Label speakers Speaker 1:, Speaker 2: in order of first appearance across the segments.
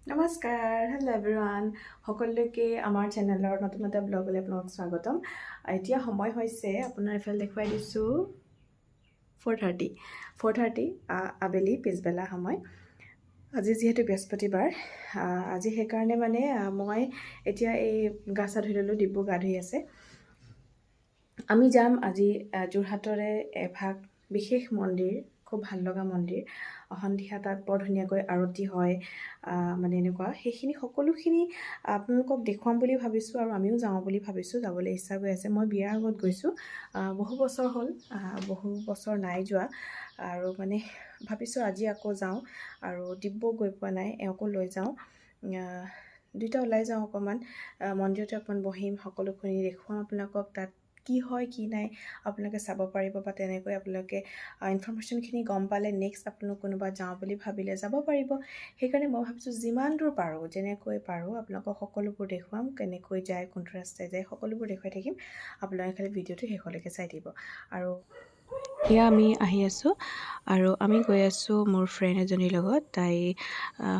Speaker 1: নমস্কাৰ, hello' everyone. সকলোকে আমাৰ চেনেলৰ নতুন এটা ব্লগলৈ আপোনাক স্বাগতম। এতিয়া সময় হৈছে আপোনাৰ এইফালে দেখুৱাই দিছোঁ 4:30 আবেলি পিছবেলা সময়। আজি যিহেতু বৃহস্পতিবাৰ, আজি সেইকাৰণে মানে মই এতিয়া এই গা চা ধুই ল'লোঁ, ডিব্ৰু গা ধুই আছে। আমি যাম আজি যোৰহাটৰে এভাগ বিশেষ মন্দিৰ, খুব ভাল লগা মন্দিৰ। সন্ধিয়া তাত বৰ ধুনীয়াকৈ আৰতি হয়, মানে এনেকুৱা সেইখিনি সকলোখিনি আপোনালোকক দেখুৱাম বুলি ভাবিছোঁ আৰু আমিও যাওঁ বুলি ভাবিছোঁ, যাবলৈ ইচ্ছা গৈ আছে। মই বিয়াৰ আগত গৈছোঁ, বহু বছৰ হ'ল, বহু বছৰ নাই যোৱা আৰু মানে ভাবিছোঁ আজি আকৌ যাওঁ আৰু ডিব্ৰু গৈ পোৱা নাই, এওঁকো লৈ যাওঁ, দুইটা ওলাই যাওঁ অকণমান, মন্দিৰতে অকণমান বহিম, সকলোখিনি দেখুৱাম আপোনালোকক। তাত কি হয় কি নাই আপোনালোকে চাব পাৰিব বা তেনেকৈ আপোনালোকে ইনফৰমেশ্যনখিনি গম পালে নেক্সট আপোনালোক কোনোবা যাওঁ বুলি ভাবিলে যাব পাৰিব। সেইকাৰণে মই ভাবিছোঁ যিমান দূৰ পাৰোঁ, যেনেকৈ পাৰোঁ আপোনালোকক সকলোবোৰ দেখুৱাম, কেনেকৈ যায়, কোনটো ৰাস্তাই যায়, সকলোবোৰ দেখুৱাই থাকিম। আপোনালোকে খালি ভিডিঅ'টো শেষলৈকে চাই দিব। আৰু এয়া আমি আহি আছোঁ আৰু আমি গৈ আছোঁ মোৰ ফ্ৰেণ্ড এজনীৰ লগত। তাই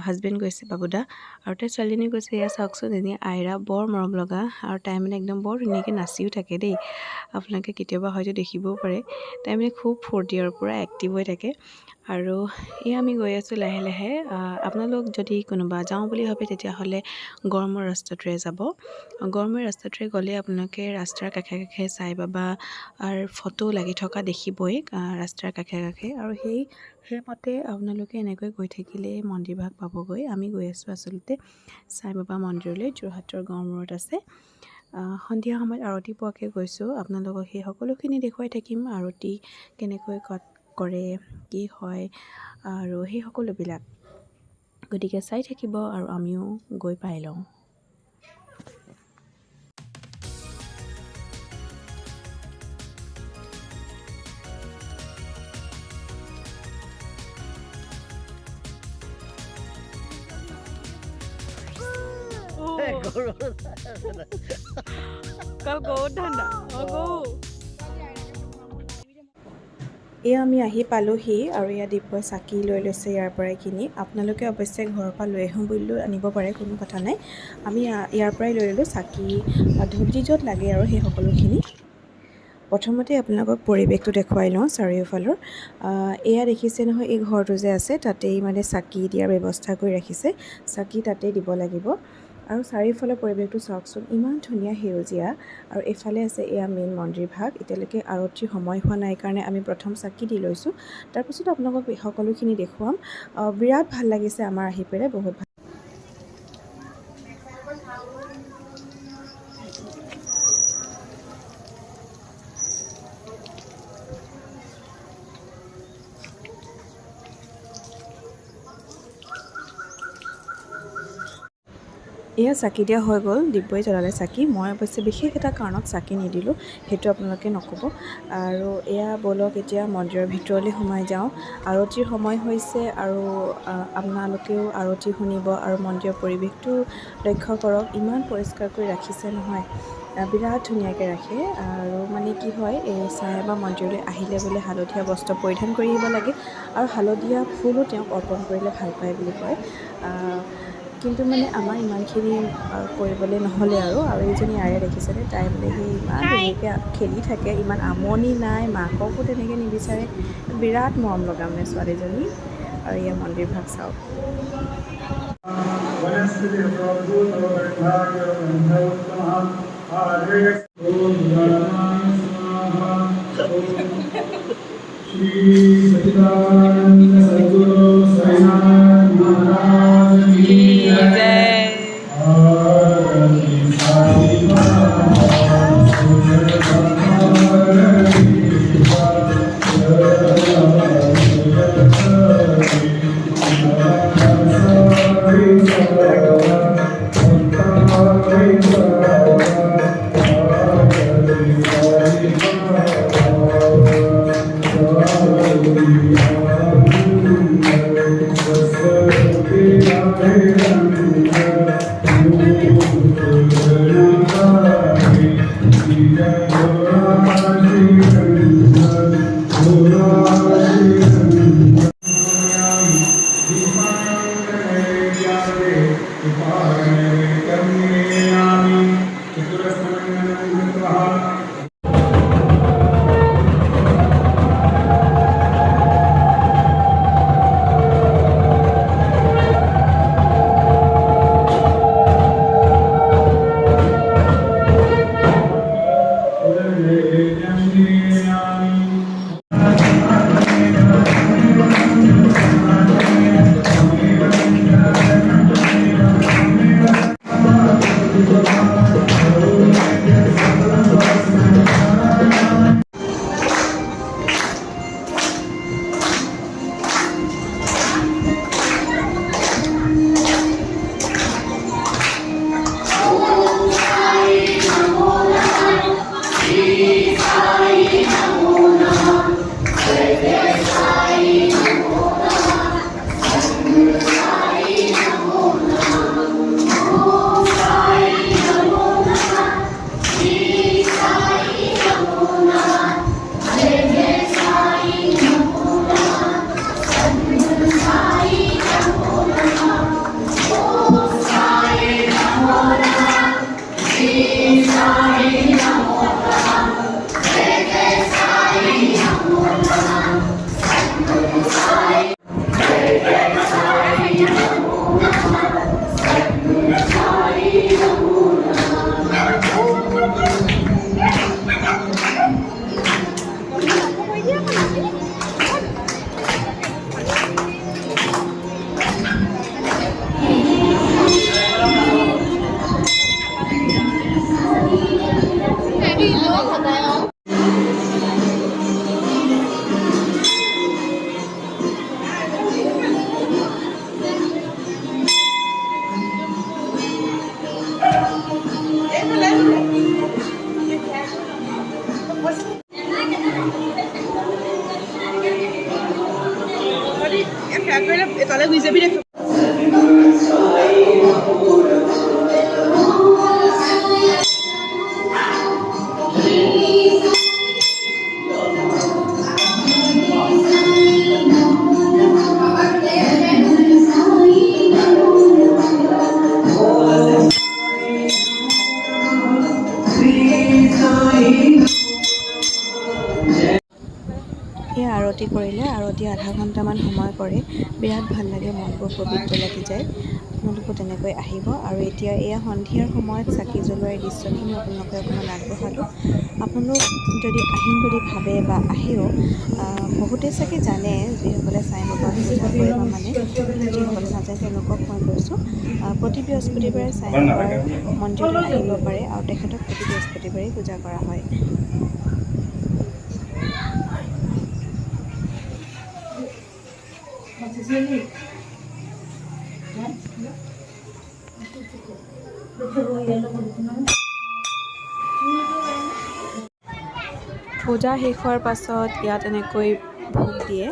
Speaker 1: হাজবেণ্ড গৈছে বাবুদা, আৰু তাই ছোৱালীজনী গৈছে, এয়া চাওকচোন, এজনী আইৰা, বৰ মৰম লগা, আৰু তাই মানে একদম বৰ ধুনীয়াকৈ নাচিও থাকে দেই। আপোনালোকে কেতিয়াবা হয়তো দেখিবও পাৰে, তাই মানে খুব ফূৰ্তি আৰু পূৰা এক্টিভ হৈ থাকে। আৰু এয়া আমি গৈ আছোঁ লাহে লাহে। আপোনালোক যদি কোনোবা যাওঁ বুলি ভাবে তেতিয়াহ'লে গড়মূৰ ৰাস্তাটোৰে যাব। গড়মূৰ ৰাস্তাটোৰে গ'লে আপোনালোকে ৰাস্তাৰ কাষে কাষে চাই বাবা আৰু ফটো লাগি থকা দেখিবই ৰাস্তাৰ কাষে কাষে, আৰু সেইমতে আপোনালোকে এনেকৈ গৈ থাকিলে মন্দিৰভাগ পাবগৈ। আমি গৈ আছোঁ আচলতে চাই বাবা মন্দিৰলৈ, যোৰহাটৰ গড়মূৰত আছে। সন্ধিয়া সময়ত আৰতি পোৱাকৈ গৈছোঁ, আপোনালোকক সেই সকলোখিনি দেখুৱাই থাকিম। আৰতি কেনেকৈ কৰে, কি হয়, আৰু সেই সকলোবিলাক, গতিকে চাই থাকিব আৰু আমিও গৈ পাই লওঁ। এয়া আমি আহি পালোহি, আৰু ইয়াত ডিব্ৰুৱে চাকি লৈ লৈছে ইয়াৰ পৰাই কিনি। আপোনালোকে অৱশ্যে ঘৰৰ পৰা লৈ আহোঁ বুলিও আনিব পাৰে, কোনো কথা নাই। আমি ইয়াৰ পৰাই লৈ ল'লোঁ চাকি, ধূপ দি য'ত লাগে আৰু সেই সকলোখিনি। প্ৰথমতে আপোনালোকক পৰিৱেশটো দেখুৱাই লওঁ চাৰিওফালৰ। এয়া দেখিছে নহয়, এই ঘৰটো যে আছে তাতেই মানে চাকি দিয়াৰ ব্যৱস্থা কৰি ৰাখিছে, চাকি তাতেই দিব লাগিব। আৰু চাৰিওফালৰ পৰিৱেশটো চাওকচোন, ইমান ধুনীয়া সেউজীয়া। আৰু এইফালে আছে এয়া মেইন মন্দিৰভাগ। এতিয়ালৈকে আৰতিৰ সময় হোৱা নাই কাৰণে আমি প্ৰথম চাকি দি লৈছোঁ, তাৰপিছত আপোনালোকক সকলোখিনি দেখুৱাম। বিৰাট ভাল লাগিছে আমাৰ আহি পেলাই, বহুত ভাল। এয়া চাকি দিয়া হৈ গ'ল, ডিব্ৰুৱে জ্বলালে চাকি। মই অৱশ্যে বিশেষ এটা কাৰণত চাকি নিদিলোঁ, সেইটো আপোনালোকে নক'ব। আৰু এয়া ব'লক এতিয়া মন্দিৰৰ ভিতৰলৈ সোমাই যাওঁ। আৰতিৰ সময় হৈছে আৰু আপোনালোকেও আৰতি শুনিব আৰু মন্দিৰৰ পৰিৱেশটো লক্ষ্য কৰক, ইমান পৰিষ্কাৰ কৰি ৰাখিছে নহয়, বিৰাট ধুনীয়াকৈ ৰাখে। আৰু মানে কি হয়, এই চাই বাবা মন্দিৰলৈ আহিলে বোলে হালধীয়া বস্ত্ৰ পৰিধান কৰি আহিব লাগে, আৰু হালধীয়া ফুলো তেওঁক অৰ্পণ কৰিলে ভাল পায় বুলি কয়। কিন্তু মানে আমাৰ ইমানখিনি কৰিবলৈ নহ'লে আৰু এইজনী আইৰা দেখিছেনে, তাই মানে সেই ইমান ধুনীয়াকৈ খেলি থাকে, ইমান আমনি নাই, মাককো তেনেকৈ নিবিচাৰে, বিৰাট মৰম লগা মানে ছোৱালীজনী। আৰু ইয়াৰ মন্দিৰভাগ চাওক। এই আৰতি কৰিলে, আৰতি আধা ঘণ্টামান সময় কৰে, বিৰাট ভাল লাগে, মনবোৰ পবিত্ৰ লাগি যায়। আপোনালোকো তেনেকৈ আহিব। আৰু এতিয়া এয়া সন্ধিয়াৰ সময়ত চাকি জ্বলোৱাৰ দৃশ্যখিনি আপোনালোকে অকণমান আগবঢ়ালোঁ। আপোনালোক যদি আহিম বুলি ভাবে বা আহেও, বহুতে চাগে জানে, যিসকলে চাই বাবা পূজা কৰিব মানে, যিসকলে নাজানে তেওঁলোকক মই কৈছোঁ, প্ৰতি বৃহস্পতিবাৰে চাই বাবাৰ মন্দিৰলৈ আহিব পাৰে আৰু তেখেতক প্ৰতি বৃহস্পতিবাৰেই পূজা কৰা হয়। পূজা শেষ হোৱাৰ পাছত ইয়াত এনেকৈ ভোগ দিয়ে,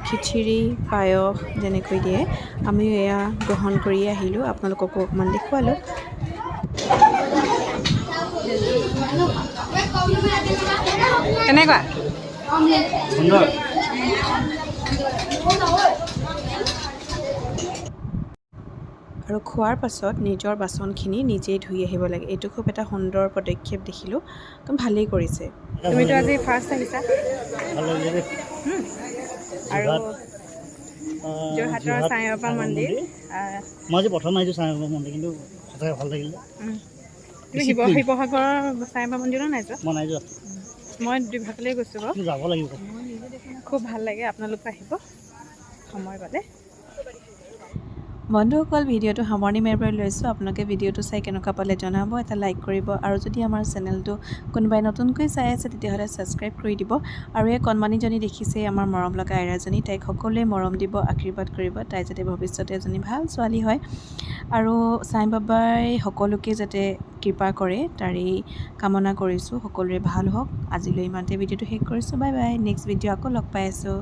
Speaker 1: খিচিৰি, পায়স যেনেকৈ দিয়ে। আমি এয়া গ্ৰহণ কৰি আহিলোঁ, আপোনালোককো অকণমান দেখুৱালোঁ। কেনেকুৱা? আৰু খোৱাৰ পাছত নিজৰ বাচনখিনি নিজেই ধুই আহিব লাগে। এইটো খুব এটা সুন্দৰ পদক্ষেপ দেখিলোঁ, ভালেই কৰিছে। তুমিতো আজি ফাৰ্ষ্ট আহিছা আৰু যোৰহাটৰ সাই বাবা মন্দিৰ।
Speaker 2: মই আজি প্ৰথম আহিছোঁ সাই বাবা মন্দিৰ, কিন্তু সঁচাকৈ ভাল লাগিলে।
Speaker 1: তুমি শিৱসাগৰৰ সাই বাবা মন্দিৰো নাই যোৱা?
Speaker 2: মই নাই যোৱা,
Speaker 1: মই দুভাগলৈ গৈছোঁ বাৰু,
Speaker 2: যাব লাগিব।
Speaker 1: খুব ভাল লাগে, আপোনালোক আহিব সময় পালে।
Speaker 3: বন্ধুসকল, ভিডিঅ'টো সামৰণি মাৰিবলৈ লৈছোঁ। আপোনালোকে ভিডিঅ'টো চাই কেনেকুৱা পালে জনাব, এটা লাইক কৰিব। আৰু যদি আমাৰ চেনেলটো কোনোবাই নতুনকৈ চাই আছে তেতিয়াহ'লে ছাবস্ক্ৰাইব কৰি দিব। আৰু এই কণমানিজনী দেখিছে, আমাৰ মৰম লগা আইৰাজনী, তাইক সকলোৱে মৰম দিব, আশীৰ্বাদ কৰিব, তাই যাতে ভৱিষ্যতে এজনী ভাল ছোৱালী হয় আৰু সাই বাবাই সকলোকে যাতে কৃপা কৰে তাৰেই কামনা কৰিছোঁ। সকলোৰে ভাল হওক। আজিলৈ ইমানতে ভিডিঅ'টো শেষ কৰিছোঁ। Bye bye. নেক্সট ভিডিঅ' আকৌ লগ পাই আছোঁ।